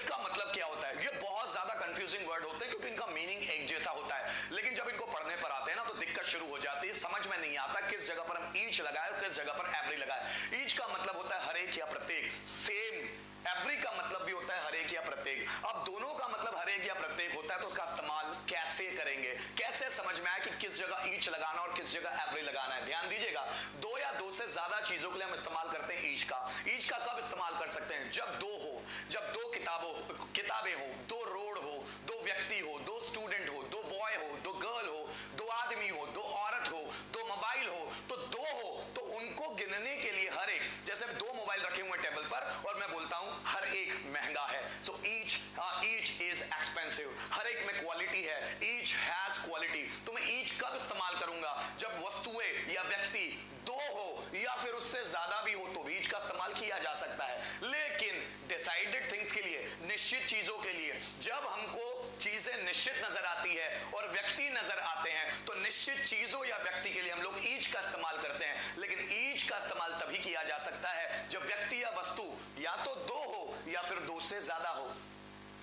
इसका मतलब क्या होता है? ये बहुत ज्यादा कंफ्यूजिंग वर्ड होते हैं क्योंकि इनका मीनिंग एक जैसा होता है, लेकिन जब इनको पढ़ने पर आते हैं ना तो दिक्कत शुरू हो जाती है, समझ में नहीं आता किस जगह पर हम ईच लगाए और किस जगह पर एवरी लगाए। ईच का मतलब होता है हर एक या प्रत्येक, सेम। एवरी का मतलब भी होता है हर एक या प्रत्येक। अब दोनों का मतलब हर एक या प्रत्येक होता है तो उसका इस्तेमाल कैसे करेंगे, कैसे समझ में आए कि किस जगह ईच लगाना और किस जगह एवरी लगाना है? ध्यान दीजिएगा, दो या दो से ज्यादा चीजों के लिए हम इस्तेमाल करते हैं ईच का। ईच का कब इस्तेमाल कर सकते हैं? जब दो हो, जब दो किताबें हो, दो रोड हो, दो व्यक्ति हो, दो स्टूडेंट हो, दो बॉय हो, दो गर्ल हो, दो आदमी हो, दो औरत हो, दो मोबाइल हो, तो दो हो तो उनको गिनने के लिए हर एक, जैसे दो मोबाइल रखे हुए टेबल पर और मैं बोलता हूं हर एक महंगा है, सो ईच इज एक्सपेंसिव। हर एक में क्वालिटी है, ईच हैज क्वालिटी। तो मैं ईच कब इस्तेमाल करूंगा? जब वस्तुएं या व्यक्ति दो हो या फिर उससे ज्यादा भी हो तो भी ईच का इस्तेमाल किया जा सकता है। लेकिन डिसाइडेड थिंग्स के लिए, निश्चित चीजों के लिए, जब हमको चीजें निश्चित नजर आती है और व्यक्ति नजर आते हैं तो निश्चित चीजों या व्यक्ति के लिए हम लोग ईच का इस्तेमाल करते हैं। लेकिन ईच का इस्तेमाल तभी किया जा सकता है जब व्यक्ति या वस्तु या तो दो हो या फिर दो से ज्यादा हो।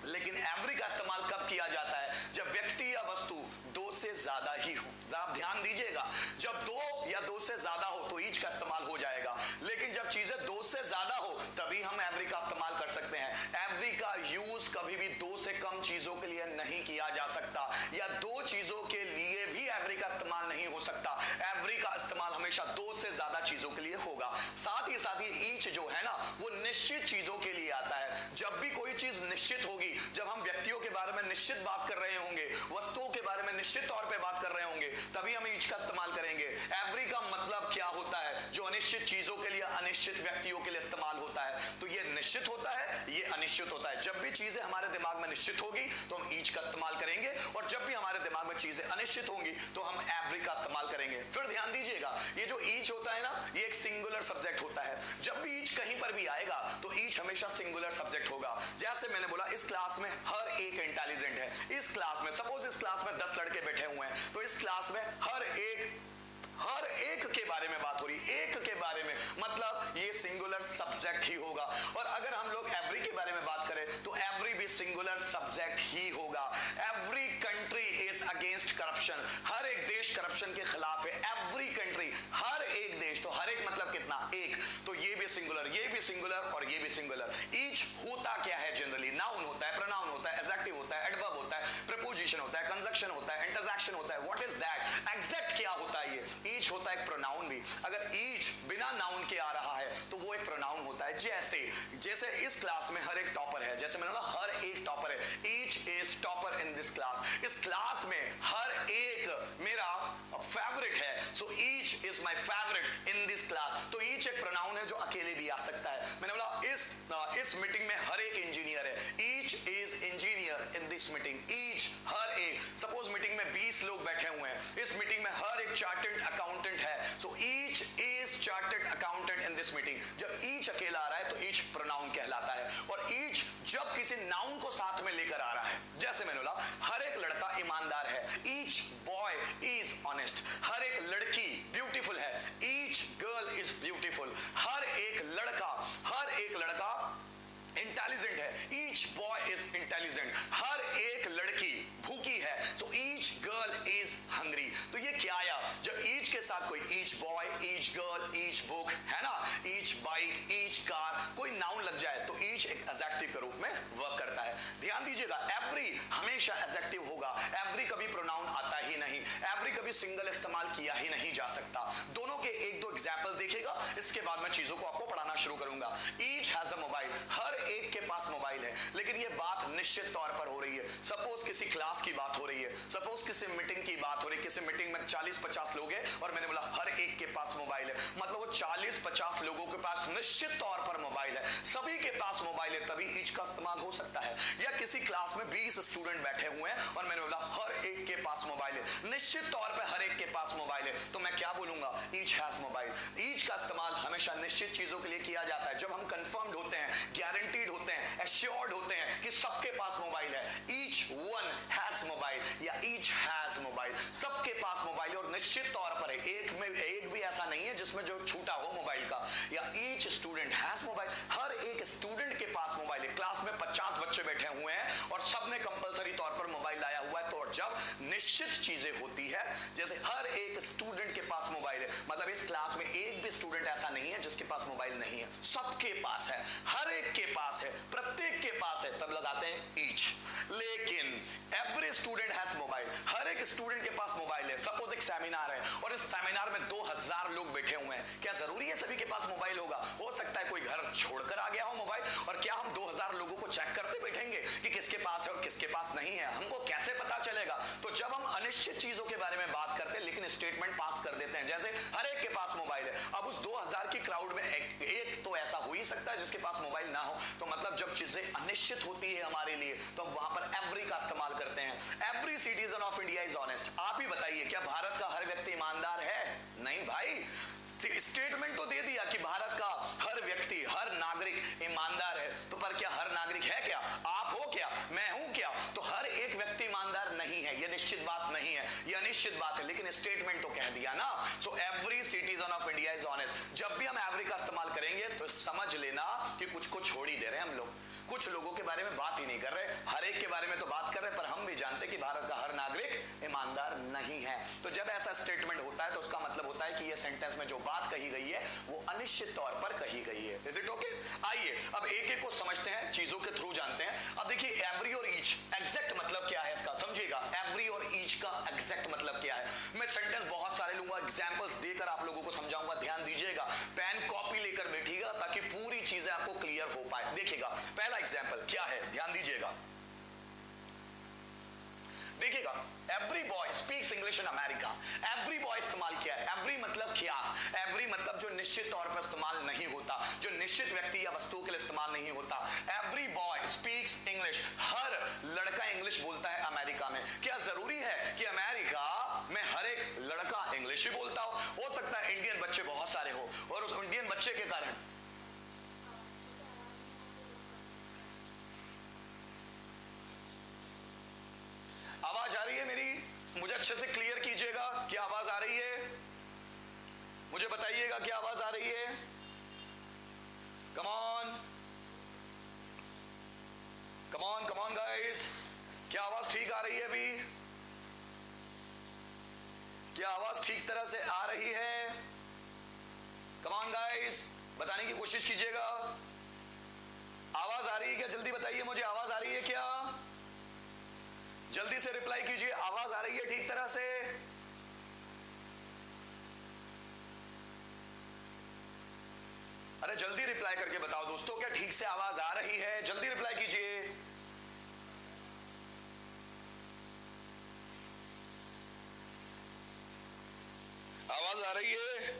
लेकिन एवरी का इस्तेमाल कब किया जाता है? जब व्यक्ति या वस्तु दो से ज्यादा ही हो। जरा आप ध्यान दीजिएगा, जब दो या दो से ज्यादा हो तो ईच का इस्तेमाल हो जाएगा, लेकिन जब चीजें दो से ज्यादा हो तभी हम एवरी का इस्तेमाल कर सकते हैं। एवरी का यूज कभी भी दो से कम चीजों के लिए नहीं किया जा सकता, या दो चीजों के लिए भी एवरी का इस्तेमाल नहीं हो सकता। एवरी का इस्तेमाल हमेशा दो से ज्यादा चीजों के लिए होगा। साथ ही ईच जो है ना वो निश्चित चीजों के लिए आता है। जब भी कोई चीज निश्चित होगी, जब हम व्यक्तियों के बारे में निश्चित बात कर रहे होंगे, वस्तुओं के बारे में निश्चित तौर पे बात कर रहे होंगे, तभी हम ईच का इस्तेमाल करेंगे। एवरी का मतलब क्या होता है? जो अनिश्चित चीजों के लिए, अनिश्चित व्यक्तियों के लिए इस्तेमाल होता है। तो ये निश्चित होता है, ये अनिश्चित होता है। जब भी चीजें हमारे दिमाग में निश्चित होगी तो हम ईच का इस्तेमाल करेंगे, और जब भी हमारे दिमाग में चीजें अनिश्चित होंगी तो हम एवरी का इस्तेमाल करेंगे। फिर ध्यान दीजिएगा, ये जो ईच होता है ना, ये एक सिंगुलर सब्जेक्ट होता है। जब भी ईच कहीं पर भी आएगा तो ईच हमेशा सिंगुलर सब्जेक्ट होगा। जैसे मैंने बोला, इस क्लास में हर एक इंटेलिजेंट है। इस क्लास में सपोज इस क्लास में 10 लड़के बैठे हुए हैं, तो इस क्लास में हर एक के बारे में बात हो रही है, एक के बारे में, मतलब ये सिंगुलर सब्जेक्ट ही होगा। और अगर हम लोग एवरी के बारे में बात करें तो एवरी भी सिंगुलर सब्जेक्ट ही होगा। Every country is against corruption, हर एक देश करप्शन के खिलाफ है। एवरी कंट्री, हर एक देश, तो हर एक मतलब कितना? एक। तो ये भी सिंगुलर, ये भी सिंगुलर और ये भी सिंगुलर। ईच होता क्या है? जनरली नाउन होता है, प्रोनाउन होता है, एडजेक्टिव होता है, एडवर्ब होता है, प्रीपोजिशन होता है, कंजंक्शन होता है, इंटरजेक्शन होता है। What is that? एग्जैक्ट क्या होता है? ये ईच होता है एक प्रोनाउन भी। अगर ईच बिना नाउन के आ रहा है तो वो एक प्रोनाउन होता है। जैसे इस क्लास में हर एक टॉपर है, जैसे मैंने बोला हर एक टॉपर है, each is topper in this class. इस क्लास में हर एक मेरा फेवरेट है, so each is my favourite in this class. तो ईच एक प्रोनाउन है जो अकेले भी आ सकता है। मैंने बोला इस मीटिंग में हर एक इंजीनियर है, each is engineer in this meeting. Each, हर एक। सपोज मीटिंग में 20 लोग बैठे हुए हैं, इस मीटिंग में हर एक चार्टर्ड अकाउंटेंट है, so each is chartered accountant in this meeting. जब ईच अकेला आ रहा है तो ईच प्रोनाउन कहलाता है। और ईच जब किसी नाउन को साथ में लेकर आ रहा है, जैसे मैंने बोला हर एक लड़का ईमानदार है, ईच बॉय इज ऑनेस्ट। हर एक लड़की ब्यूटीफुल है, ईच गर्ल इज ब्यूटीफुल। हर एक लड़का इंटेलिजेंट है, ईच बॉय इज इंटेलिजेंट। हर एक लड़की भूखी है, so each girl is hungry. तो ये क्या आया? जब ईच के साथ कोई each boy, each girl, each book, है ना, ईच बाइक, ईच कार, कोई नाउन लग जाए तो ईच एक एडजेक्टिव के रूप में वर्क करता है। ध्यान दीजिएगा, एवरी हमेशा एडजेक्टिव होगा, एवरी कभी प्रोनाउन आता ही नहीं, एवरी कभी सिंगल इस्तेमाल किया ही नहीं जा सकता। दोनों के एक दो एग्जाम्पल देखिएगा, इसके बाद मैं चीजों को आपको पढ़ाना शुरू करूंगा। ईच हैज अ मोबाइल, हर एक के पास मोबाइल है, लेकिन ये बात निश्चित तौर पर हो रही है। सपोज किसी क्लास की बात हो रही है, सपोज किसी मीटिंग की बात हो रही है, किसी मीटिंग में 40-50 लोग हैं और मैंने बोला हर एक के पास मोबाइल है, मतलब वो 40-50 लोगों के पास निश्चित तौर पर मोबाइल है, सभी के पास मोबाइल है, तभी ईच का इस्तेमाल हो सकता है। या किसी क्लास में 20 स्टूडेंट बैठे हुए हैं और मैंने बोला हर एक के पास मोबाइल है, निश्चित तौर पर हर एक के पास मोबाइल है, तो मैं क्या बोलूंगा? Each has mobile. ईच का इस्तेमाल हमेशा निश्चित चीजों के लिए किया जाता है। जब हम कंफर्म्ड होते हैं, गारंटीड होते हैं, एश्योर्ड होते हैं कि सबके पास मोबाइल है, ईच वन हैज मोबाइल या ईच हैज मोबाइल, सबके पास मोबाइल और निश्चित तौर पर है, एक भी ऐसा नहीं है जिसमें जो छूटा हो मोबाइल का। या ईच स्टूडेंट हैज मोबाइल, हर एक स्टूडेंट के पास मोबाइल है। क्लास में 50 बच्चे बैठे निश्चित चीजें होती है, जैसे हर एक स्टूडेंट के पास मोबाइल है, मतलब इस क्लास में एक भी स्टूडेंट ऐसा नहीं है जिसके पास मोबाइल नहीं है, सबके पास है, हर एक के पास है, प्रत्येक के पास है, तब लगाते हैं ईच। लेकिन एवरी स्टूडेंट हैज मोबाइल, हर एक स्टूडेंट के पास मोबाइल है। सपोज एक सेमिनार है और इस सेमिनार में 2000 लोग बैठे हुए हैं, क्या जरूरी है सभी के पास मोबाइल होगा? हो सकता है कोई घर छोड़कर आ गया हो मोबाइल, और क्या हम 2000 लोगों को चेक करते बैठेंगे कि किसके पास है और किसके पास नहीं है? हमको कैसे पता चलेगा? तो जब हम अनिश्चित चीजों के बारे में बात करते हैं लेकिन स्टेटमेंट पास कर देते हैं, जैसे हर एक के पास मोबाइल है, अब उस 2000 की क्राउड में एक तो ऐसा हो ही सकता है जिसके पास मोबाइल ना हो। तो मतलब जब चीजें अनिश्चित होती है हमारे लिए तो हम वहां पर एवरी का इस्तेमाल करते हैं। Every citizen of India is honest. आप ही बताइए, क्या भारत का हर व्यक्ति ईमानदार है? नहीं भाई, स्टेटमेंट तो दे दिया कि भारत का हर व्यक्ति, हर नागरिक ईमानदार है, तो पर क्या हर नागरिक है? क्या आप हो? क्या मैं हूं? क्या? तो हर एक व्यक्ति ईमानदार नहीं है, यह निश्चित बात नहीं है, यह निश्चित बात है, लेकिन स्टेटमेंट तो कह दिया ना। So every citizen of India is honest. जब भी हम एवरी का इस्तेमाल करेंगे तो समझ लेना कि कुछ को छोड़ ही दे रहे हैं हम लोग, कुछ लोगों के बारे में बात ही नहीं कर रहे, हर एक के बारे में तो बात कर रहे, पर हम भी जानते कि भारत का हर नागरिक ईमानदार नहीं है। तो जब ऐसा स्टेटमेंट होता है तो उसका मतलब होता है कि ये सेंटेंस में जो बात कही गई है वो अनिश्चित तौर पर कही गई है। Is it okay? आइए अब एक एक को समझते हैं, चीजों के थ्रू जानते हैं। अब देखिए एवरी और ईच, एग्जैक्ट मतलब क्या है इसका, समझिएगा। एवरी और ईच का एग्जैक्ट मतलब क्या है? मैं सेंटेंस बहुत सारे लूंगा, एग्जांपल्स देकर आप लोगों को समझाऊंगा, ध्यान दीजिएगा, पेन कॉपी लेकर बैठिएगा ताकि पूरी चीजें आपको क्लियर हो पाए। देखिएगा पहला एग्जाम्पल क्या है, ध्यान दीजिएगा, देखिएगा। Every boy speaks English in America. Every boy इस्तेमाल किया है। एवरी मतलब क्या? एवरी मतलब जो निश्चित तौर पर इस्तेमाल नहीं होता, जो निश्चित व्यक्ति या वस्तु के लिए इस्तेमाल नहीं होता। एवरी बॉय स्पीक्स इंग्लिश, हर लड़का इंग्लिश बोलता है अमेरिका में। क्या जरूरी है कि अमेरिका में हर एक लड़का इंग्लिश ही बोलता हो सकता है इंडियन बच्चे बहुत सारे हो और उस इंडियन बच्चे के कारण आवाज आ रही है मेरी? मुझे अच्छे से क्लियर कीजिएगा, क्या आवाज आ रही है? मुझे बताइएगा क्या आवाज आ रही है? Come on come on come on guys, क्या आवाज ठीक आ रही है अभी? क्या आवाज ठीक तरह से आ रही है? कम ऑन गाइस, बताने की कोशिश कीजिएगा। आवाज आ रही है क्या? जल्दी बताइए मुझे, आवाज आ रही है क्या? जल्दी से रिप्लाई कीजिए, आवाज आ रही है ठीक तरह से? अरे जल्दी रिप्लाई करके बताओ दोस्तों, क्या ठीक से आवाज आ रही है? जल्दी रिप्लाई कीजिए। आवाज आ रही है?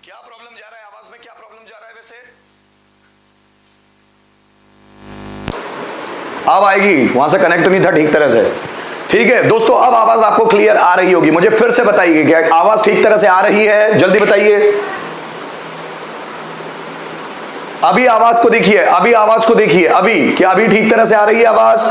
क्या प्रॉब्लम जा रहा है आवाज में? क्या प्रॉब्लम जा रहा है वैसे? अब आएगी, वहां से कनेक्ट नहीं था ठीक तरह से। ठीक है दोस्तों, अब आवाज आपको क्लियर आ रही होगी। मुझे फिर से बताइए, क्या आवाज ठीक तरह से आ रही है? जल्दी बताइए। अभी आवाज को देखिए, अभी आवाज को देखिए, अभी क्या अभी ठीक तरह से आ रही है आवाज?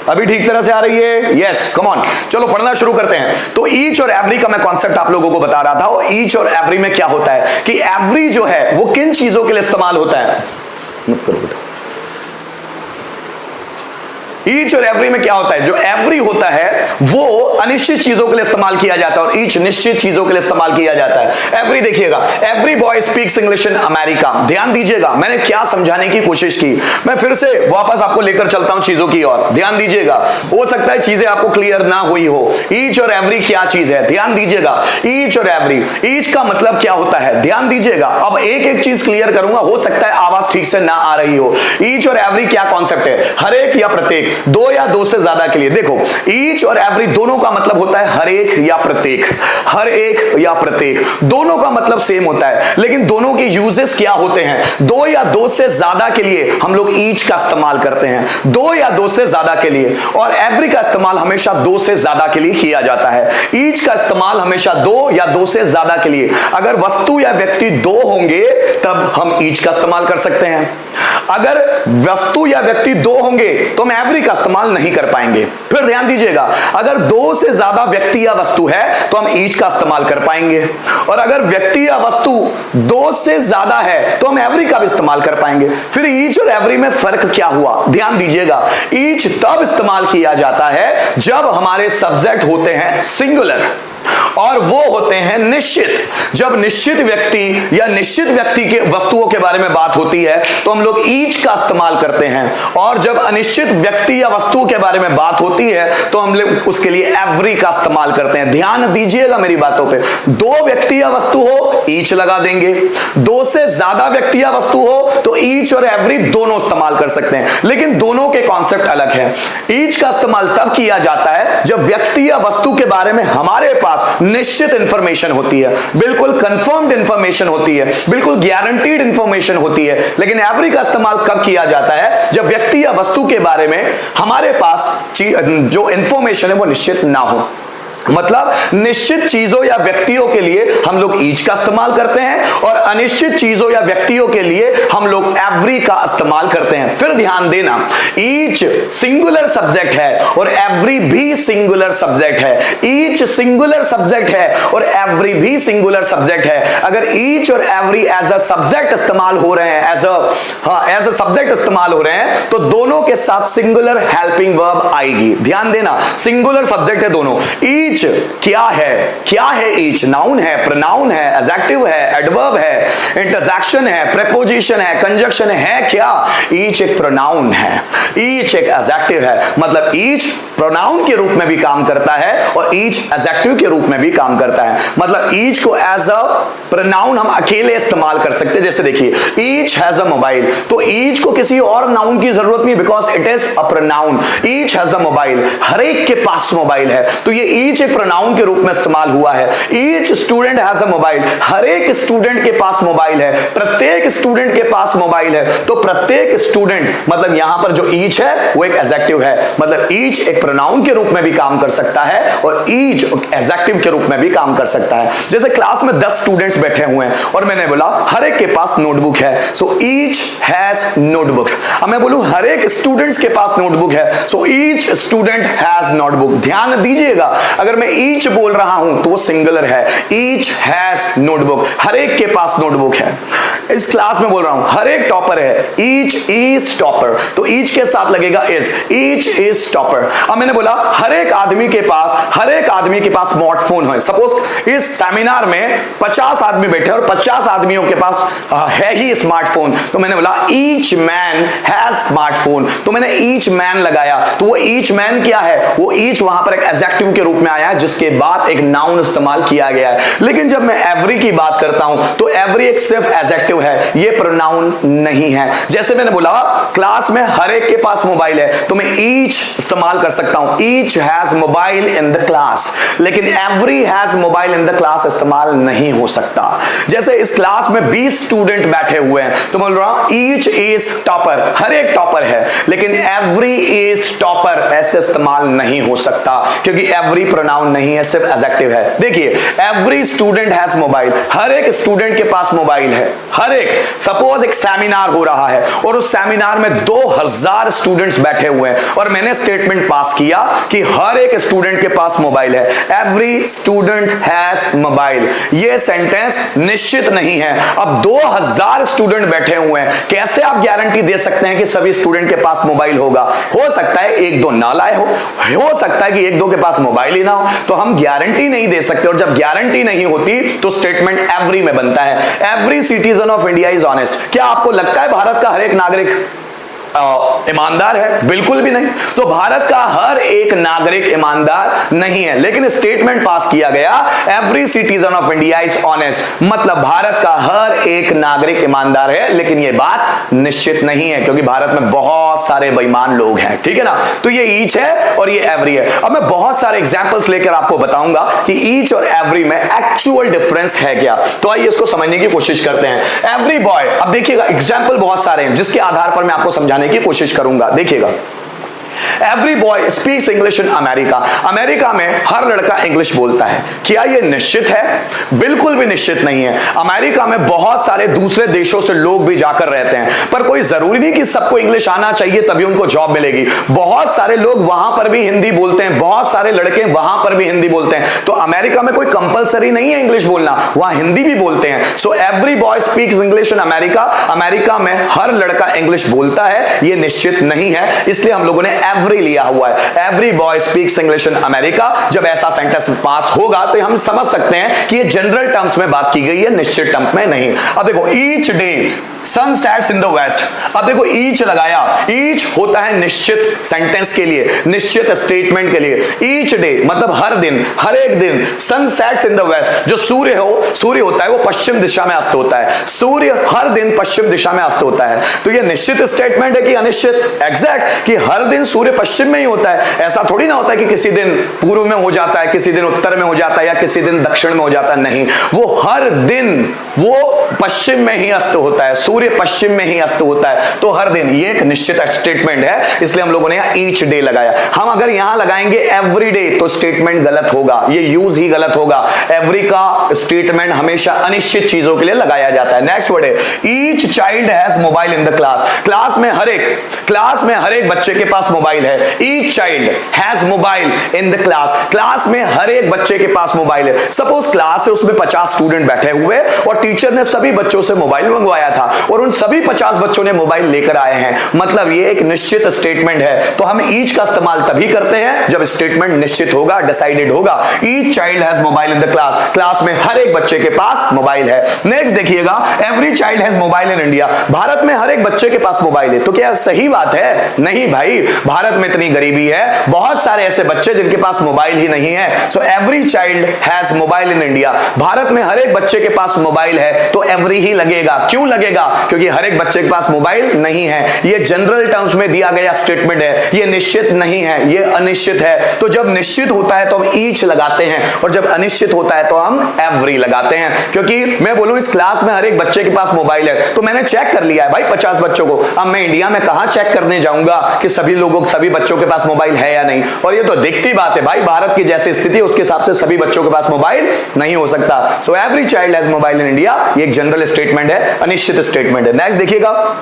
अभी ठीक तरह से आ रही है? यस, कम ऑन, चलो पढ़ना शुरू करते हैं। तो ईच और एवरी का मैं कॉन्सेप्ट आप लोगों को बता रहा था। और ईच और एवरी में क्या होता है कि एवरी जो है वो किन चीजों के लिए इस्तेमाल होता है? मत करो बेटा। ईच और एवरी में क्या होता है? जो एवरी होता है वो अनिश्चित चीजों के लिए इस्तेमाल किया जाता है और ईच निश्चित चीजों के लिए इस्तेमाल किया जाता है। एवरी देखिएगा, every boy speaks English in America. ध्यान दीजिएगा, मैंने क्या समझाने की कोशिश की, मैं फिर से वापस आपको लेकर चलता हूं चीजों की ओर। ध्यान दीजिएगा, हो सकता है चीजें आपको क्लियर ना हुई हो। ईच और एवरी क्या चीज है? ध्यान दीजिएगा, ईच और एवरी, ईच का मतलब क्या होता है? ध्यान दीजिएगा, अब एक एक चीज क्लियर करूंगा, हो सकता है आवाज ठीक से ना आ रही हो। ईच और एवरी क्या कॉन्सेप्ट है? हर एक या प्रत्येक, दो या दो से ज्यादा के लिए। देखो, ईच और एवरी दोनों का मतलब होता है हर एक या प्रत्येक। हर एक या प्रत्येक दोनों का मतलब सेम होता है, लेकिन दोनों के यूजेस क्या होते हैं? दो या दो से ज्यादा के लिए हम लोग ईच का इस्तेमाल करते हैं, दो या दो से ज्यादा के लिए, और एवरी का इस्तेमाल हमेशा दो से ज्यादा के लिए किया जाता है। ईच का इस्तेमाल हमेशा दो या दो से ज्यादा के लिए, अगर वस्तु या व्यक्ति दो होंगे तब हम ईच का इस्तेमाल कर सकते हैं। अगर वस्तु या व्यक्ति दो होंगे तो हम एवरी एवरी का इस्तेमाल नहीं कर पाएंगे। फिर ध्यान दीजिएगा, अगर दो से ज्यादा व्यक्ति या वस्तु है तो हम ईच का इस्तेमाल कर पाएंगे, और अगर व्यक्ति या वस्तु दो से ज्यादा है तो हम एवरी का भी इस्तेमाल कर पाएंगे। फिर ईच और एवरी में फर्क क्या हुआ? ध्यान दीजिएगा, ईच तब इस्तेमाल किया जाता है जब हमारे सब्जेक्ट होते हैं सिंगुलर और वो होते हैं निश्चित। जब निश्चित व्यक्ति या निश्चित व्यक्ति के वस्तुओं के बारे में बात होती है तो हम लोग ईच का इस्तेमाल करते हैं, और जब अनिश्चित व्यक्ति या वस्तुओं के बारे में बात होती है तो हम लोग उसके लिए एवरी का इस्तेमाल करते हैं। ध्यान दीजिएगा मेरी बातों पे, दो व्यक्ति या वस्तु हो ईच लगा देंगे, दो से ज्यादा व्यक्ति या वस्तु हो तो ईच और एवरी दोनों इस्तेमाल कर सकते हैं, लेकिन दोनों के कॉन्सेप्ट अलग है। ईच का इस्तेमाल तब किया जाता है जब व्यक्ति या वस्तु के बारे में हमारे पास निश्चित इंफॉर्मेशन होती है, बिल्कुल कंफर्म्ड इंफॉर्मेशन होती है, बिल्कुल गारंटीड इंफॉर्मेशन होती है। लेकिन एवरी का इस्तेमाल कब किया जाता है? जब व्यक्ति या वस्तु के बारे में हमारे पास जो इंफॉर्मेशन है वो निश्चित ना हो। मतलब निश्चित चीजों या व्यक्तियों के लिए हम लोग ईच का इस्तेमाल करते हैं, और अनिश्चित चीजों या व्यक्तियों के लिए हम लोग एवरी का इस्तेमाल करते हैं। फिर ध्यान देना, ईच सिंगुलर सब्जेक्ट है और एवरी भी सिंगुलर सब्जेक्ट है। ईच सिंगुलर सब्जेक्ट है और एवरी भी सिंगुलर सब्जेक्ट है। अगर ईच और एवरी एज अ सब्जेक्ट इस्तेमाल हो रहे हैं, एज अ सब्जेक्ट इस्तेमाल हो रहे हैं, तो दोनों के साथ सिंगुलर हेल्पिंग वर्ब आएगी। ध्यान देना, सिंगुलर सब्जेक्ट है दोनों। ईच क्या है? क्या है ईच? नाउन है, प्रोनाउन है, एडजेक्टिव है, एडवर्ब है, इंटरजेक्शन है, प्रीपोजिशन है, कंजक्शन है। क्या? ईच एक प्रोनाउन है, ईच एक एडजेक्टिव है। मतलब ईच प्रोनाउन के रूप में भी काम करता है और ईच एडजेक्टिव के रूप में भी काम करता है। मतलब ईच को एज अ प्रोनाउन हम अकेले इस्तेमाल कर सकते हैं। जैसे देखिए, ईच हैज अ मोबाइल, तो ईच को किसी और नाउन की जरूरत नहीं, because it is a pronoun. Each has a mobile, हर एक के पास मोबाइल है, तो ये ईच एक प्रोनाउन के रूप में इस्तेमाल हुआ है। Each student has a mobile, हर एक स्टूडेंट के पास मोबाइल है, प्रत्येक स्टूडेंट के पास मोबाइल है, तो प्रत्येक स्टूडेंट, मतलब यहां पर जो ईच है वो एक एडजेक्टिव है। मतलब ईच एक प्रोनाउन के रूप में भी काम कर सकता है और ईच एडजेक्टिव के रूप में भी काम कर सकता है। जैसे क्लास में 10 स्टूडेंट्स बैठे हुए हैं और मैंने बोला हर एक के पास नोटबुक है, सो ईच हैज नोटबुक। अब मैं बोलूं हर एक स्टूडेंट्स के पास नोटबुक है, so each student has notebook. ध्यान दीजिएगा, अगर मैं ईच बोल रहा हूं तो वो सिंगुलर है, ईच हैज नोटबुक, हर एक के पास नोटबुक है। इस क्लास में बोल रहा हूं हर एक टॉपर है, ईच इज टॉपर, तो ईच के साथ लगेगा इज, ईच इज टॉपर। अब मैंने बोला हर एक आदमी के पास स्मार्टफोन है। सपोज इस सेमिनार में 50 आदमी बैठे और 50 आदमियों के पास है ही स्मार्टफोन, तो मैंने बोला ईच मैन हैज स्मार्टफोन, तो मैंने ईच मैन लगाया। तो वो ईच मैन क्या है? वो ईच वहां पर एक एडजेक्टिव के रूप में आया है, जिसके बाद एक नाउन इस्तेमाल किया गया है। लेकिन जब मैं एवरी की बात करता हूं तो एवरी एक सिर्फ एडजेक्टिव है, ये प्रोनाउन नहीं है। जैसे मैंने बोला क्लास में हर एक के पास मोबाइल है, तो मैं ईच इस्तेमाल कर सकता हूं, each has mobile in the class, लेकिन every has mobile in the class इस्तेमाल नहीं हो सकता। जैसे इस क्लास में 20 स्टूडेंट बैठे हुए हैं, तो बोल रहा हूं ईच इज टॉपर, हर एक टॉपर है, लेकिन एवरी इज टॉपर ऐसे इस्तेमाल नहीं हो सकता, क्योंकि एवरी प्रोनाउन नहीं है, सिर्फ एडजेक्टिव है। देखिए, एवरी स्टूडेंट हैज मोबाइल, हर एक स्टूडेंट के पास मोबाइल है, हर एक। सपोज एक सेमिनार हो रहा है और उस सेमिनार में 2000 स्टूडेंट्स बैठे हुए हैं और मैंने स्टेटमेंट पास किया कि हर एक स्टूडेंट के पास मोबाइल है, एवरी स्टूडेंट हैज मोबाइल। यह सेंटेंस निश्चित नहीं है। अब 2000 स्टूडेंट बैठे हुए हैं, कैसे आप गारंटी दे सकते हैं कि सभी स्टूडेंट के पास मोबाइल होगा? हो सकता है एक दो ना लाए हो सकता है कि एक दो के पास मोबाइल ही ना हो, तो हम गारंटी नहीं दे सकते। और जब गारंटी नहीं होती तो स्टेटमेंट एवरी में बनता है। Every citizen of India is honest. क्या आपको लगता है भारत का हर एक नागरिक ईमानदार है? बिल्कुल भी नहीं। तो भारत का हर एक नागरिक ईमानदार नहीं है, लेकिन स्टेटमेंट पास किया गया every citizen of India is honest, मतलब भारत का हर एक नागरिक ईमानदार है, लेकिन यह बात निश्चित नहीं है, क्योंकि भारत में बहुत सारे बेईमान लोग हैं। ठीक है ना? तो ये ईच है और ये एवरी है। अब मैं बहुत सारे एग्जांपल्स लेकर आपको बताऊंगा कि ईच और एवरी में एक्चुअल डिफरेंस है क्या। तो आइए इसको समझने की कोशिश करते हैं। एवरी बॉय, अब देखिएगा एग्जांपल बहुत सारे हैं जिसके आधार पर मैं आपको समझाने की कोशिश करूंगा। देखिएगा, every boy speaks English in America. America में हर लड़का इंग्लिश बोलता है। क्या यह निश्चित है? बिल्कुल भी निश्चित नहीं है। अमेरिका में बहुत सारे दूसरे देशों से लोग भी जाकर रहते हैं, पर कोई जरूरी नहीं कि सबको इंग्लिश आना चाहिए तभी उनको जॉब मिलेगी। बहुत सारे लोग वहां पर भी हिंदी बोलते हैं, बहुत सारे लड़के वहां पर भी हिंदी बोलते हैं। तो अमेरिका में कोई कंपलसरी नहीं है इंग्लिश बोलना, वहां हिंदी भी बोलते हैं। So every boy speaks English in America. America में हर लड़का इंग्लिश बोलता है, यह निश्चित नहीं है, इसलिए हम लोगों ने एवरी लिया हुआ है। Every boy speaks English in America. जब ऐसा सेंटेंस पास होगा तो हम समझ सकते हैं कि ये जनरल टर्म्स में बात की गई है, निश्चित टर्म में नहीं। अब देखो, each day sun sets in the west. अब देखो, ईच लगाया, ईच होता है निश्चित सेंटेंस के लिए, निश्चित स्टेटमेंट के लिए। ईच डे मतलब हर दिन, हर एक दिन। Sun sets in the west, जो सूर्य होता है वो पश्चिम दिशा में अस्त होता है। सूर्य हर दिन पश्चिम दिशा में अस्त होता है। तो ये निश्चित स्टेटमेंट है कि अनिश्चित? एग्जैक्ट, कि हर दिन सूर्य पश्चिम में ही होता है। ऐसा थोड़ी ना होता है कि किसी दिन पूर्व में हो जाता है, किसी दिन उत्तर में हो जाता है, या किसी दिन दक्षिण में हो जाता है। नहीं, वो हर दिन वो पश्चिम में ही अस्त होता है, सूर्य पश्चिम में ही अस्त होता है। तो हर दिन, ये एक निश्चित स्टेटमेंट है, इसलिए हम लोगों ने यहां ईच डे लगाया। हम अगर यहां लगाएंगे एवरी डे तो स्टेटमेंट गलत होगा, ये यूज ही गलत होगा। एवरी का स्टेटमेंट हमेशा अनिश्चित चीजों के लिए लगाया जाता है। नेक्स्ट वर्ड है each child has mobile in the class. Class में हर एक बच्चे के पास मोबाइल है। Each child has mobile in the class. Class में हर एक बच्चे के पास मोबाइल है। सपोज क्लास है, उसमें 50 स्टूडेंट बैठे हुए और टीचर ने सभी बच्चों से मोबाइल मंगवाया था और उन सभी 50 बच्चों ने मोबाइल लेकर आए हैं। मतलब ये एक निश्चित स्टेटमेंट है। तो हम ईच का इस्तेमाल तभी करते हैं जब स्टेटमेंट निश्चित होगा, डिसाइडेड होगा। Each child has mobile in the class. Class में हर एक बच्चे के पास मोबाइल है। नेक्स्ट देखिएगा, every child has mobile in India. Bharat में हर एक बच्चे के पास मोबाइल है। तो क्या सही बात है? नहीं भाई, भारत में इतनी गरीबी है, बहुत सारे ऐसे बच्चे जिनके पास मोबाइल ही नहीं है। So every child has mobile in India. Bharat में हर एक बच्चे के पास मोबाइल है, तो एवरी ही लगेगा। क्यों लगेगा? क्योंकि हर एक बच्चे के पास मोबाइल नहीं है। ये जनरल टर्म्स में दिया गया स्टेटमेंट है, ये निश्चित नहीं है, ये अनिश्चित है। तो जब निश्चित होता है तो हम ईच लगाते हैं, और जब अनिश्चित होता है तो हम एवरी लगाते हैं। क्योंकि मैं बोलूं इस क्लास में हर एक बच्चे के पास मोबाइल है, तो मैंने चेक कर लिया है भाई 50 बच्चों को। अब मैं इंडिया में कहां चेक करने जाऊंगा कि सभी बच्चों के पास मोबाइल है या नहीं? और ये तो दिखती बात है भाई, भारत की जैसी स्थिति है उसके हिसाब से सभी बच्चों के पास मोबाइल नहीं हो सकता। So every child has mobile in India, ये एक जनरल स्टेटमेंट है, अनिश्चित स्टेटमेंट है। नेक्स्ट देखिएगा,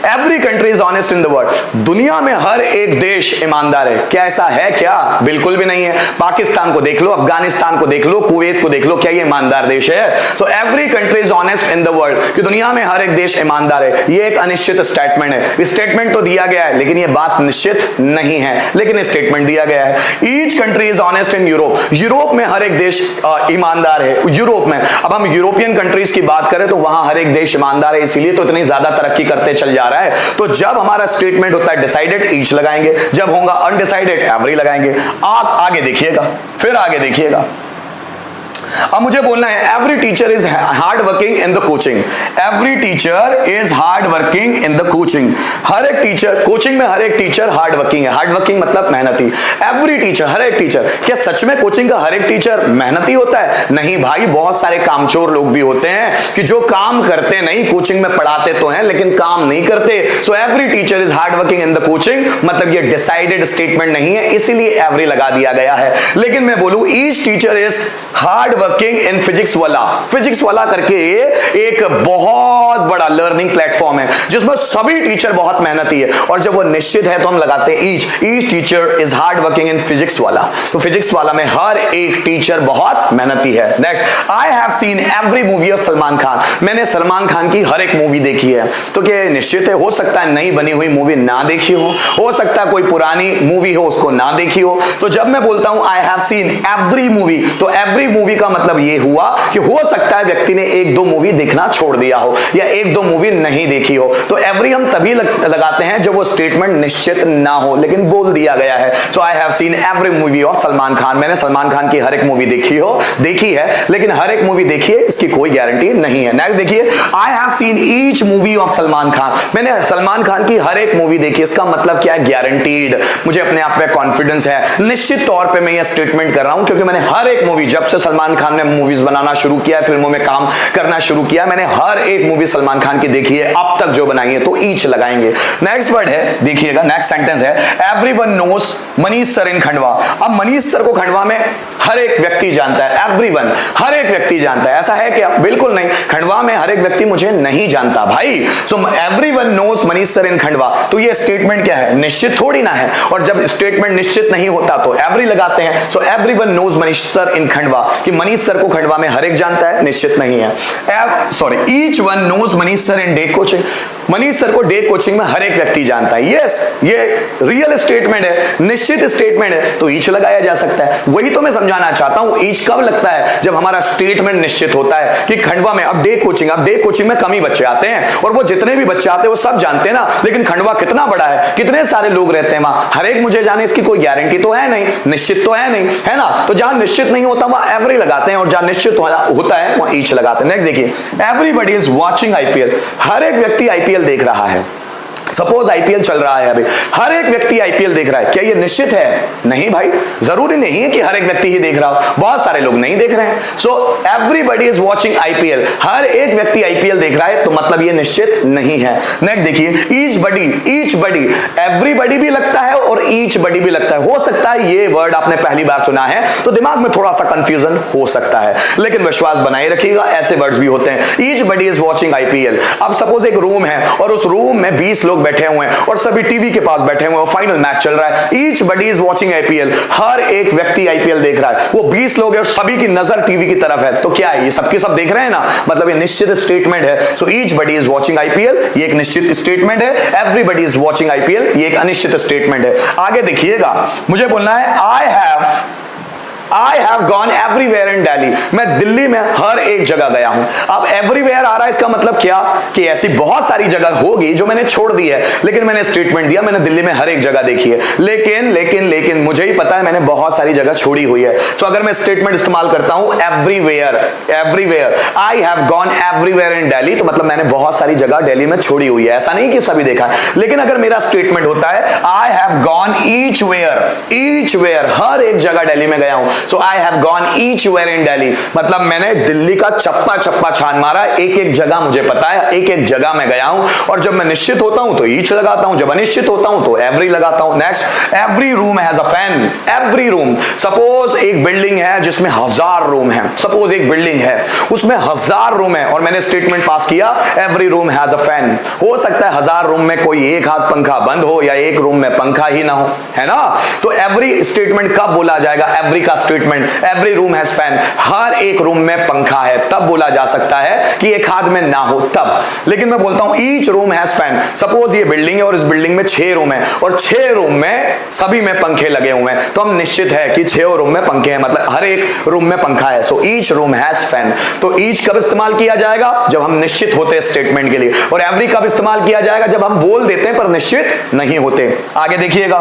every country is honest in the world. दुनिया में हर एक देश ईमानदार है। क्या ऐसा है? क्या बिल्कुल भी नहीं है। पाकिस्तान को देख लो, अफगानिस्तान को देख लो, कुवैत को देख लो, क्या ये ईमानदार देश है? तो every country is honest in the world, कि दुनिया में हर एक देश ईमानदार है, ये एक अनिश्चित स्टेटमेंट है। स्टेटमेंट तो दिया गया है लेकिन ये बात निश्चित नहीं है, लेकिन स्टेटमेंट दिया गया है। Each country is honest in Europe. Europe में हर एक देश ईमानदार है। यूरोप में, अब हम यूरोपियन कंट्रीज की बात करें तो वहां हर एक देश ईमानदार है, इसीलिए तो इतनी ज्यादा तरक्की करते चल जा रहा है। तो जब हमारा स्टेटमेंट होता है डिसाइडेड, ईच लगाएंगे। जब होगा अनडिसाइडेड, एवरी लगाएंगे। आप आगे देखिएगा, फिर आगे देखिएगा। अब मुझे बोलना है every teacher is hard working in the coaching. Every teacher is hard working in the coaching. हर एक टीचर, कोचिंग में हर एक टीचर हार्ड वर्किंग है। हार्ड वर्किंग मतलब मेहनती। एवरी टीचर, हर एक टीचर। क्या सच में कोचिंग का हर एक टीचर मेहनती होता है? नहीं भाई, बहुत सारे कामचोर लोग भी होते हैं कि जो काम करते नहीं, कोचिंग में पढ़ाते तो हैं लेकिन काम नहीं करते। So every teacher is hard working in the coaching, मतलब ये डिसाइडेड स्टेटमेंट नहीं है, इसीलिए एवरी लगा दिया गया है। लेकिन मैं बोलूं each teacher is hard working in physics वाला। फिजिक्स वाला करके एक बहुत बड़ा लर्निंग प्लेटफॉर्म है जिसमें सभी टीचर बहुत मेहनती है, और जब वो निश्चित है तो हम लगाते हैं each teacher is hard working in physics वाला। तो फिजिक्स वाला में हर एक टीचर बहुत मेहनती है। Next, I have seen every movie of Salman Khan. मैंने सलमान खान की हर एक मूवी देखी है। तो क्या निश्चित है? हो सकता है नई बनी हुई मूवी ना देखी हो सकता है कोई पुरानी मूवी हो उसको ना देखी हो। तो जब मैं बोलता हूं आई हैव सीन एवरी मूवी, तो एवरी मूवी का मतलब ये हुआ कि हो सकता है व्यक्ति ने एक दो मूवी देखना छोड़ दिया हो या एक दो मूवी नहीं देखी हो। तो एवरी हम तभी लगाते हैं जब वो स्टेटमेंट निश्चित ना हो लेकिन बोल दिया गया है। So I have seen every movie of Salman Khan. मैंने सलमान खान की हर एक मूवी देखी है, लेकिन हर एक मूवी देखी है इसकी कोई गारंटी नहीं है। नेक्स्ट देखिए, आई have seen each movie of Salman Khan. मैंने सलमान खान की हर एक मूवी देखी, इसका मतलब क्या है? गारंटीड। मुझे अपने आप पे कॉन्फिडेंस है, निश्चित तौर पे मैं ये स्टेटमेंट कर रहा हूं क्योंकि मैंने हर एक मूवी, जब से सलमान खान ने मूवीज बनाना शुरू किया है, फिल्मों में काम करना शुरू किया, मैंने हर एक मूवी सलमान खान की देखी है अब तक जो बनाई है, तो ईच लगाएंगे। नेक्स्ट वर्ड है, देखिएगा नेक्स्ट सेंटेंस है, everyone knows Manish sir in Khandwa. अब मनीष सर को खंडवा में हर एक व्यक्ति जानता है, एवरीवन, हर एक व्यक्ति जानता है। ऐसा है क्या? बिल्कुल नहीं, खंडवा में हर एक व्यक्ति मुझे नहीं जानता भाई। So everyone knows Manish sir in Khandwa, तो ये स्टेटमेंट क्या है? निश्चित थोड़ी ना है, और जब स्टेटमेंट निश्चित नहीं होता तो एवरी लगाते हैं। So everyone knows Manish sir in Khandwa, कि मनीष सर को खंडवा में हर एक जानता है, निश्चित नहीं है। Each one knows Manish sir in day coaching, Manish sir को डे कोचिंग में हर एक व्यक्ति जानता है। यस, ये रियल स्टेटमेंट है, निश्चित स्टेटमेंट है, तो ईच लगाया जा सकता है। वही तो मैं समझाना चाहता हूं, ईच कब लगता है? जब हमारा स्टेटमेंट निश्चित होता है कि खंडवा में, अब डे कोचिंग में कम ही बच्चे आते हैं, और वो जितने भी बच्चे आते हैं वो सब जानते हैं ना, लेकिन खंडवा कितना बड़ा है, कितने सारे लोग रहते हैं वहां, हर एक मुझे जाने इसकी कोई गारंटी तो है नहीं, निश्चित तो है नहीं, है ना। तो जहां निश्चित नहीं होता वहां एवरी लगाते हैं, और जहां निश्चित होता है वहां ईच लगाते हैं। नेक्स्ट देखिए, एवरीबॉडी इज वॉचिंग आईपीएल, हर एक व्यक्ति आईपीएल देख रहा है। सपोज आईपीएल चल रहा है अभी, हर एक व्यक्ति आईपीएल देख रहा है, क्या ये निश्चित है? नहीं भाई, जरूरी नहीं है कि हर एक व्यक्ति ही देख रहा हो, बहुत सारे लोग नहीं देख रहे हैं। So everybody is watching IPL, हर एक व्यक्ति आईपीएल देख रहा है, तो मतलब ये निश्चित नहीं है। नेक्स्ट देखिए, ईच बडी, एवरीबॉडी भी लगता है और ईच बडी भी लगता है। हो सकता है ये वर्ड आपने पहली बार सुना है तो दिमाग में थोड़ा सा कंफ्यूजन हो सकता है, लेकिन विश्वास बनाए रखिएगा, ऐसे वर्ड्स भी होते हैं। Each body is watching IPL. अब सपोज एक रूम है और उस रूम में 20 लोग बैठे हुए हैं और सभी टीवी के पास बैठे हुए हैं, फाइनल मैच चल रहा है। Each body is watching IPL, हर एक व्यक्ति आईपीएल देख रहा है। वो 20 लोग हैं और सभी की नजर टीवी की तरफ है, तो क्या है? ये सबके सब देख रहे हैं ना, मतलब ये निश्चित स्टेटमेंट है। So each body is watching IPL, ये एक निश्चित स्टेटमेंट है। एवरीबडी इज वॉचिंग आईपीएल, ये एक अनिश्चित स्टेटमेंट है। आगे देखिएगा, मुझे बोलना है I have gone everywhere in Delhi, मैं दिल्ली में हर एक जगह गया हूं। अब everywhere आ रहा है, इसका मतलब क्या? कि ऐसी बहुत सारी जगह होगी जो मैंने छोड़ दी है, लेकिन मैंने स्टेटमेंट दिया मैंने दिल्ली में हर एक जगह देखी है। लेकिन मुझे ही पता है मैंने बहुत सारी जगह छोड़ी हुई है। तो अगर मैं स्टेटमेंट इस्तेमाल करता हूं everywhere, I have gone everywhere in Delhi, तो मतलब मैंने बहुत सारी जगह दिल्ली में छोड़ी हुई है, ऐसा नहीं कि सभी देखा है। लेकिन अगर मेरा स्टेटमेंट होता है I have gone each where, हर एक जगह दिल्ली में गया हूं। So I have gone each where in Delhi, मतलब मैंने दिल्ली का चप्पा छान मारा, एक एक जगह मुझे पता है, एक एक जगह मैं गया हूं। और जब मैं निश्चित होता हूं तो ईच लगाता हूं, जब अनिश्चित होता हूं तो एवरी लगाता हूं। Next, every room has a fan, every room, suppose एक बिल्डिंग है जिसमें 1000 रूम है, सपोज एक बिल्डिंग है उसमें 1000 रूम है और मैंने स्टेटमेंट पास किया every room has a fan. हो सकता है 1000 रूम में कोई एक हाथ पंखा बंद हो या एक रूम में पंखा ही ना हो, है ना। तो एवरी स्टेटमेंट कब बोला जाएगा? एवरी का statement, every room has fan, हर एक रूम में पंखा है, तब बोला जा सकता है कि एक हाथ में ना हो तब। लेकिन मैं बोलता हूं each room has fan, suppose ये बिल्डिंग है और इस बिल्डिंग में 6 रूम है और 6 रूम में सभी में पंखे लगे हुए हैं, तो हम निश्चित है कि 6 रूम में पंखे हैं, मतलब हर एक रूम में पंखा है। So each room has fan. तो ईच कब इस्तेमाल किया जाएगा? जब हम निश्चित होते हैं स्टेटमेंट के लिए। और एवरी कब इस्तेमाल किया जाएगा? जब हम बोल देते हैं पर निश्चित नहीं होते। आगे देखिएगा,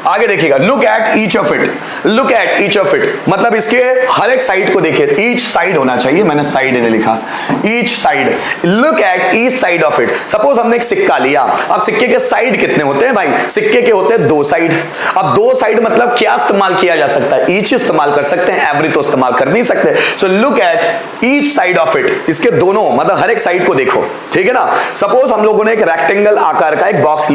आगे देखिएगा, look at each of it, मतलब इसके हर एक साइड को देखिए, ईच साइड होना चाहिए, मैंने साइड ने लिखा, each side, look at each side of it. Suppose हमने एक सिक्का लिया, अब सिक्के के साइड कितने होते हैं भाई? सिक्के के होते हैं 2 साइड। अब 2 साइड मतलब क्या इस्तेमाल किया जा सकता है? ईच इस्तेमाल कर सकते हैं, एवरी तो इस्तेमाल कर नहीं सकते। So look at each side of it, इसके दोनों मतलब हर एक साइड को देखो, ठीक है ना। सपोज हम लोगों ने एक रेक्टेंगल आकार का एक बॉक्स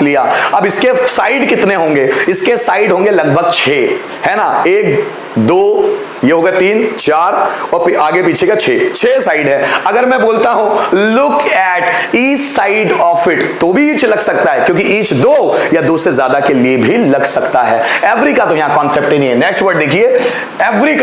लिया, अब इसके साइड कितने होंगे? इसके साइड होंगे लगभग 6, है ना। 1 2 ये होगा 3 4 और आगे पीछे का 6 साइड है। अगर मैं बोलता हूं look at each side of it, तो भी ईच लग सकता है, क्योंकि ईच 2 या 2 से ज्यादा के लिए भी लग सकता है। एवरी का तो यहां कॉन्सेप्ट ही नहीं है। नेक्स्ट वर्ड देखिए, every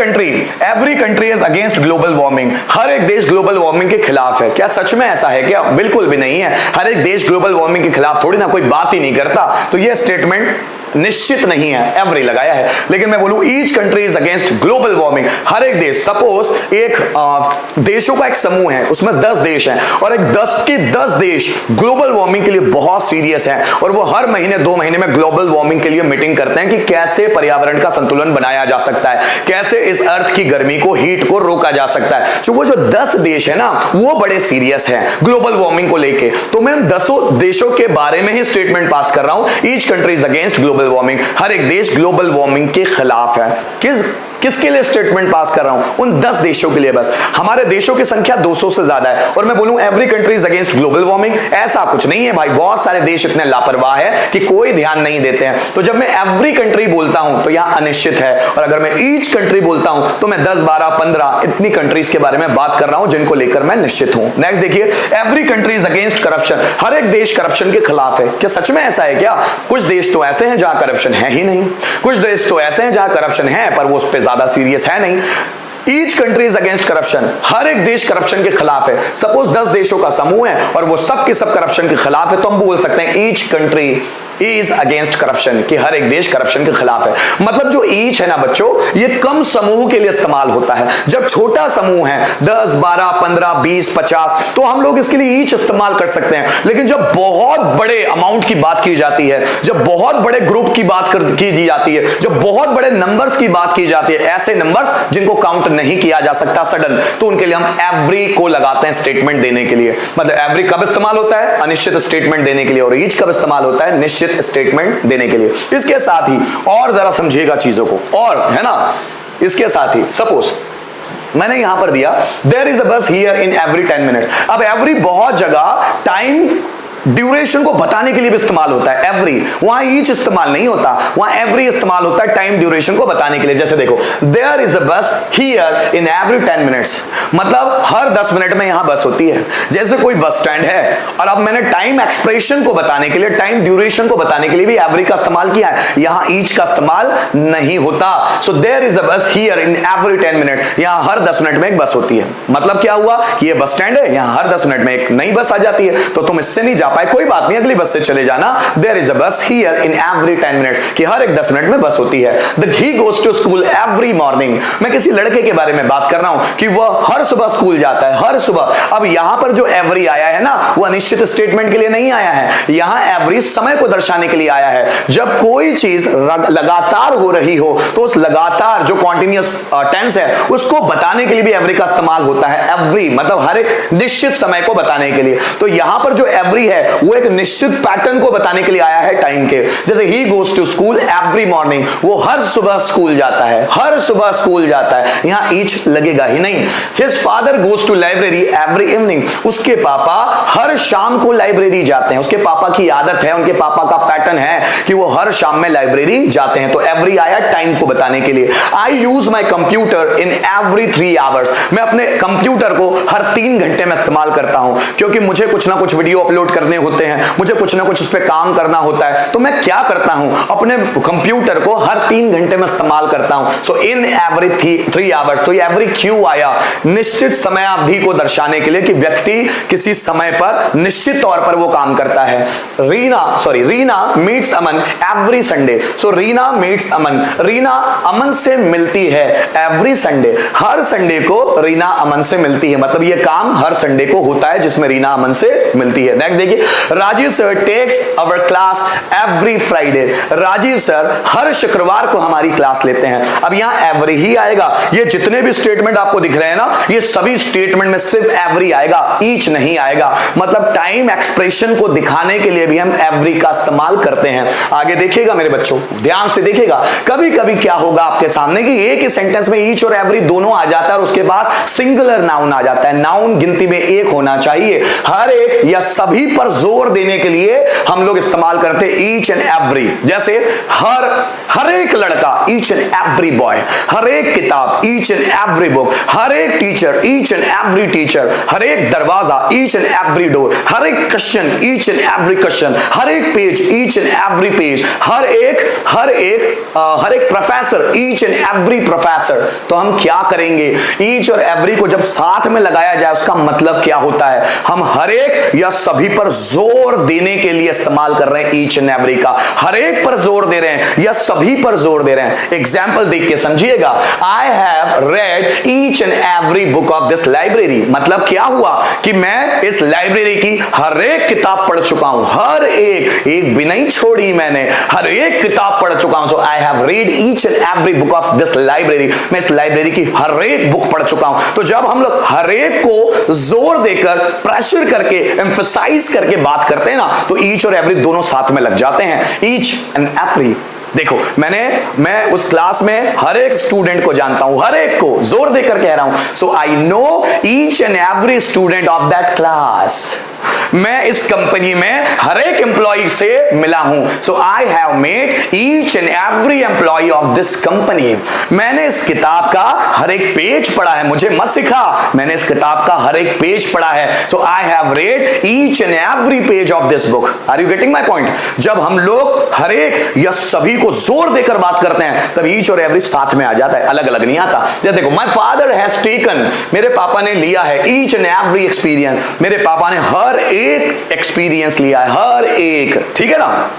country is against global warming, हर एक देश ग्लोबल वार्मिंग के खिलाफ है। क्या सच में ऐसा है क्या? बिल्कुल भी नहीं है। हर एक देश ग्लोबल वार्मिंग के खिलाफ थोड़ी ना, कोई बात ही नहीं करता। तो यह स्टेटमेंट निश्चित नहीं है, एवरी लगाया है। लेकिन मैं बोलूं each country is against global warming, हर एक देश, सपोज एक देशों का एक समूह है, उसमें 10 देश हैं और एक 10 के 10 देश ग्लोबल वार्मिंग के लिए बहुत सीरियस हैं और वो हर महीने 2 महीने में ग्लोबल वार्मिंग के लिए मीटिंग करते हैं कि कैसे पर्यावरण का संतुलन बनाया जा सकता है, कैसे इस अर्थ की गर्मी को, हीट को रोका जा सकता है। तो वो जो 10 देश है ना, वो बड़े सीरियस हैं ग्लोबल वार्मिंग को लेके। तो मैं 10 देशों के बारे में ही स्टेटमेंट पास कर रहा हूं, each country is against global global warming, हर एक देश ग्लोबल वार्मिंग के खिलाफ है। किसके लिए स्टेटमेंट पास कर रहा हूं? उन 10 देशों के लिए बस। हमारे देशों की संख्या 200 से ज्यादा है और मैं बोलूं every country is against global warming, ऐसा कुछ नहीं है भाई। बहुत सारे देश इतने लापरवाह है कि कोई ध्यान नहीं देते हैं। तो जब मैं एवरी कंट्री बोलता हूं तो यहां अनिश्चित है, और अगर मैं ईच कंट्री बोलता हूं तो मैं 10, 12, 15 इतनी कंट्रीज के बारे में बात कर रहा हूं जिनको लेकर मैं निश्चित हूं। नेक्स्ट देखिए, every country is against corruption, हर एक देश करप्शन के खिलाफ है। क्या सच में ऐसा है क्या? कुछ देश तो ऐसे हैं जहां करप्शन है ही नहीं, कुछ देश तो ऐसे हैं जहां करप्शन है पर वो उस पर ज्यादा सीरियस है नहीं। Each country is against corruption, हर एक देश करप्शन के खिलाफ है। सपोज 10 देशों का समूह है और वो सब के सब करप्शन के खिलाफ है, तो हम बोल सकते हैं each country is against corruption, कि हर एक देश करप्शन के खिलाफ है। मतलब जो ईच है ना बच्चों, ये कम समूह के लिए इस्तेमाल होता है। जब छोटा समूह है 10, 12, 15, 20, 50, तो हम लोग इसके लिए ईच इस्तेमाल कर सकते हैं। लेकिन जब बहुत बड़े अमाउंट की बात की जाती है, जब बहुत बड़े ग्रुप की बात की जाती है, जब बहुत बड़े नंबर्स की बात की जाती है, ऐसे नंबर्स जिनको काउंट नहीं किया जा सकता सडन, तो उनके लिए हम एवरी को लगाते हैं स्टेटमेंट देने के लिए। मतलब एवरी कब इस्तेमाल होता है? अनिश्चित स्टेटमेंट देने के लिए। और ईच कब इस्तेमाल होता है? निश्चित स्टेटमेंट देने के लिए। इसके साथ ही और जरा समझिएगा चीजों को, और है ना, इसके साथ ही सपोज मैंने यहां पर दिया देयर इज अ बस हियर इन एवरी 10 मिनट्स। अब एवरी बहुत जगह टाइम ड्यूरेशन को बताने के लिए भी इस्तेमाल होता है एवरी, वहां ईच इस्तेमाल नहीं होता, वहां एवरी इस्तेमाल होता है टाइम ड्यूरेशन को बताने के लिए। जैसे देखो, देयर इज अ बस हियर इन एवरी 10 मिनट्स, मतलब हर 10 मिनट में यहां बस होती है। जैसे कोई बस स्टैंड है और अब मैंने टाइम एक्सप्रेशन को बताने के लिए, टाइम ड्यूरेशन को बताने के लिए भी एवरी का इस्तेमाल किया है, यहां ईच का इस्तेमाल नहीं होता। सो देयर इज अ बस हियर इन एवरी 10 मिनट्स, यहां हर 10 मिनट में एक बस होती है। मतलब क्या हुआ कि ये बस स्टैंड है, यहां हर 10 मिनट में एक नई बस आ जाती है, तो तुम इससे नहीं जा पाए, कोई बात नहीं, अगली बस से चले जाना। देयर इज अ बस हियर इन एवरी 10 मिनट्स, कि हर एक 10 मिनट में बस होती है। He goes to school every morning, मैं किसी लड़के के बारे में बात कर रहा हूं कि वह हर सुबह स्कूल जाता है, हर सुबह। अब यहां पर जो एवरी आया है ना, वो अनिश्चित स्टेटमेंट के लिए नहीं आया है, यहां एवरी समय को दर्शाने के लिए आया है। जब कोई चीज लगातार हो रही हो तो उस लगातार जो कॉन्टिन्यूअस टेंस है उसको बताने के लिए भी एवरी का इस्तेमाल होता है। एवरी मतलब हर एक निश्चित समय को बताने के लिए। तो यहां पर जो एवरी है वो एक निश्चित पैटर्न को बताने के लिए आया है टाइम के। जैसे he goes to school every morning, वो हर सुबह स्कूल जाता है, हर सुबह स्कूल जाता है, यहां ईच लगेगा ही नहीं। His father goes to library every evening, उसके पापा हर शाम को लाइब्रेरी जाते हैं, उसके पापा की आदत है, उनके पापा का पैटर्न है कि वो हर शाम में लाइब्रेरी जाते हैं। तो एवरी आया टाइम को बताने के लिए। I use my computer in every 3 hours, मैं अपने कंप्यूटर को हर 3 घंटे में इस्तेमाल करता हूं, क्योंकि मुझे कुछ ना कुछ वीडियो अपलोड करने होते हैं, मुझे कुछ ना कुछ उस पर काम करना होता है। तो मैं क्या करता हूं, अपने कंप्यूटर को हर 3 घंटे में इस्तेमाल करता हूं। सो इन एवरी 3 आवर्स, तो एवरी क्यों आया? निश्चित समय अवधि को दर्शाने के लिए कि व्यक्ति किसी समय पर निश्चित तौर पर वो काम करता है। रीना मीट्स अमन एवरी संडे, सो रीना मीट्स अमन, रीना अमन से मिलती है एवरी संडे, हर संडे को रीना अमन से मिलती है। मतलब ये काम हर संडे को होता है जिसमें रीना अमन से मिलती है। नेक्स्ट देखिए, Rajeev sir takes our class every Friday, Rajeev sir हर शुक्रवार को हमारी क्लास लेते हैं। अब यहां एवरी ही आएगा, ये जितने भी स्टेटमेंट आपको दिख रहे हैं ना, ये सभी स्टेटमेंट में सिर्फ एवरी आएगा, ईच नहीं आएगा। मतलब टाइम एक्सप्रेशन को दिखाने के लिए भी हम एवरी का इस्तेमाल करते हैं। आगे देखिएगा मेरे बच्चों, ध्यान से देखिएगा, कभी कभी क्या होगा आपके सामने कि एक ही सेंटेंस में ईच और एवरी दोनों आ जाता है और उसके बाद सिंगुलर नाउन आ जाता है। नाउन गिनती में एक होना चाहिए, हर एक या सभी पर जोर देने के लिए हम लोग इस्तेमाल करते ईच एंड एवरी। जैसे हर एक लड़का, ईच एंड एवरी बॉय, हर एक किताब, ईच एंड एवरी बुक, हर एक teacher, each and every teacher, हर एक दरवाजा, ईच एंड एवरी डोर, हर एक question, each and every question, हर एक page, each and every page, हर एक professor, each and every professor. तो हम क्या करेंगे, ईच और एवरी को जब साथ में लगाया जाए उसका मतलब क्या होता है? हम हर एक या सभी पर जोर देने के लिए इस्तेमाल कर रहे हैं ईच एंड एवरी का, हर एक पर जोर दे रहे हैं या सभी पर जोर दे रहे हैं। एग्जाम्पल देख के समझिएगा, आई have read each and every book of this library, मतलब क्या हुआ कि मैं इस लाइब्रेरी की हर एक किताब पढ़ चुका हूं, हर एक भी नहीं छोड़ी मैंने, हर एक किताब पढ़ चुका हूं। So I have read each and every book of this library, मैं इस लाइब्रेरी की हर एक बुक पढ़ चुका हूं। तो जब हम लोग हर एक को जोर देकर, प्रेशर करके, एम्फसाइज करके करके बात करते हैं ना तो ईच और एवरी दोनों साथ में लग जाते हैं। ईच एंड एवरी, देखो मैं उस क्लास में हर एक स्टूडेंट को जानता हूं, हर एक को, जोर देकर कह रहा हूं। So I know each and every student of that class. मैं इस कंपनी में हर एक एम्प्लॉय से मिला हूं। So I have met each and every employee of this company. मैंने इस किताब का हर एक पेज पढ़ा है, मुझे मत सिखा, मैंने इस किताब का हर एक पेज पढ़ा है। So I have read each and every page of this book. Are you getting my point? जब हम लोग हर एक या सभी को जोर देकर बात करते हैं तब ईच और एवरी साथ में आ जाता है, अलग अलग नहीं आता। जैसे देखो, माय फादर हैज टेकन, मेरे पापा ने लिया है, ईच एंड एवरी एक्सपीरियंस, मेरे पापा ने हर एक एक्सपीरियंस लिया है, हर एक, ठीक है ना।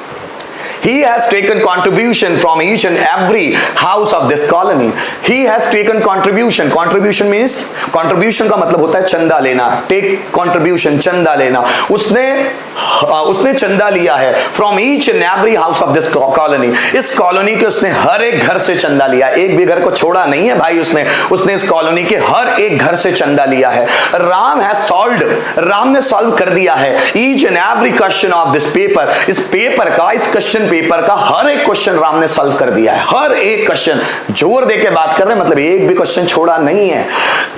He has taken contribution from each and every house of this colony. He has taken contribution. Contribution means, contribution का मतलब होता है चंदा लेना। Take contribution, चंदा लेना। उसने चंदा लिया है from each and every house of this colony. इस कॉलोनी के उसने हर एक घर से चंदा लिया, एक भी घर को छोड़ा नहीं है भाई उसने इस कॉलोनी के हर एक घर से चंदा लिया है। राम has solved, राम ने सॉल्व कर दिया है each and every question of this paper. इस पेपर का, इस क्वेश्चन पेपर का हर एक क्वेश्चन राम ने सॉल्व कर दिया है, हर एक क्वेश्चन। जोर देके बात कर रहे हैं, मतलब एक भी क्वेश्चन छोड़ा नहीं है।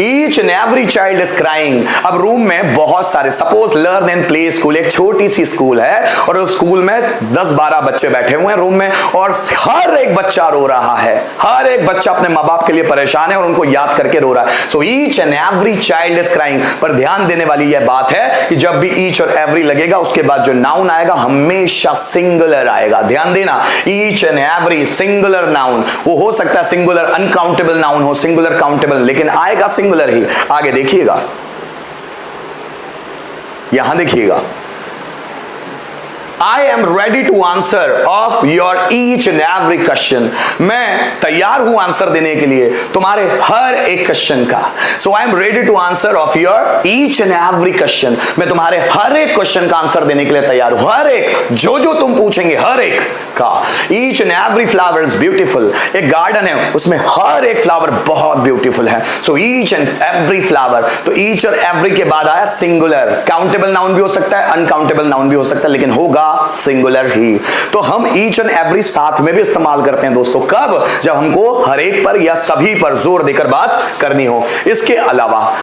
Each and every child is crying. अब रूम में बहुत सारे, suppose learn and play school, एक छोटी सी स्कूल है और उस स्कूल में 10-12 बच्चे बैठे हुए हैं रूम में और हर एक बच्चा रो रहा है, हर एक बच्चा अपने माँ बाप के लिए परेशान है और उनको याद करके रो रहा है। So each and every child is crying. पर ध्यान देने वाली यह बात है कि जब भी ईच और एवरी लगेगा उसके बाद जो नाउन आएगा हमेशा सिंगुलर आएगा। ध्यान देना, each and every singular noun, वो हो सकता है सिंगुलर अनकाउंटेबल नाउन हो, सिंगुलर काउंटेबल, लेकिन आएगा सिंगुलर ही। आगे देखिएगा, यहां देखिएगा, I am ready to answer of your each and every question. मैं तैयार हूं आंसर देने के लिए तुम्हारे हर एक क्वेश्चन का। So I am ready to answer of your each and every question. मैं तुम्हारे हर एक क्वेश्चन का आंसर देने के लिए तैयार हूं, हर एक, जो तुम पूछेंगे हर एक का। Each and every flower is beautiful. एक गार्डन है, उसमें हर एक फ्लावर बहुत ब्यूटीफुल है। So each and every flower, तो each और every के बाद आया सिंगुलर। काउंटेबल नाउन भी हो सकता है, अनकाउंटेबल नाउन भी हो सकता है, लेकिन होगा सिंगुलर ही। तो हम ईच एंड एवरी साथ में भी इस्तेमाल करते हैं दोस्तों, कब? जब हमको हर एक पर या सभी पर जोर देकर बात करनी हो। इसके अलावा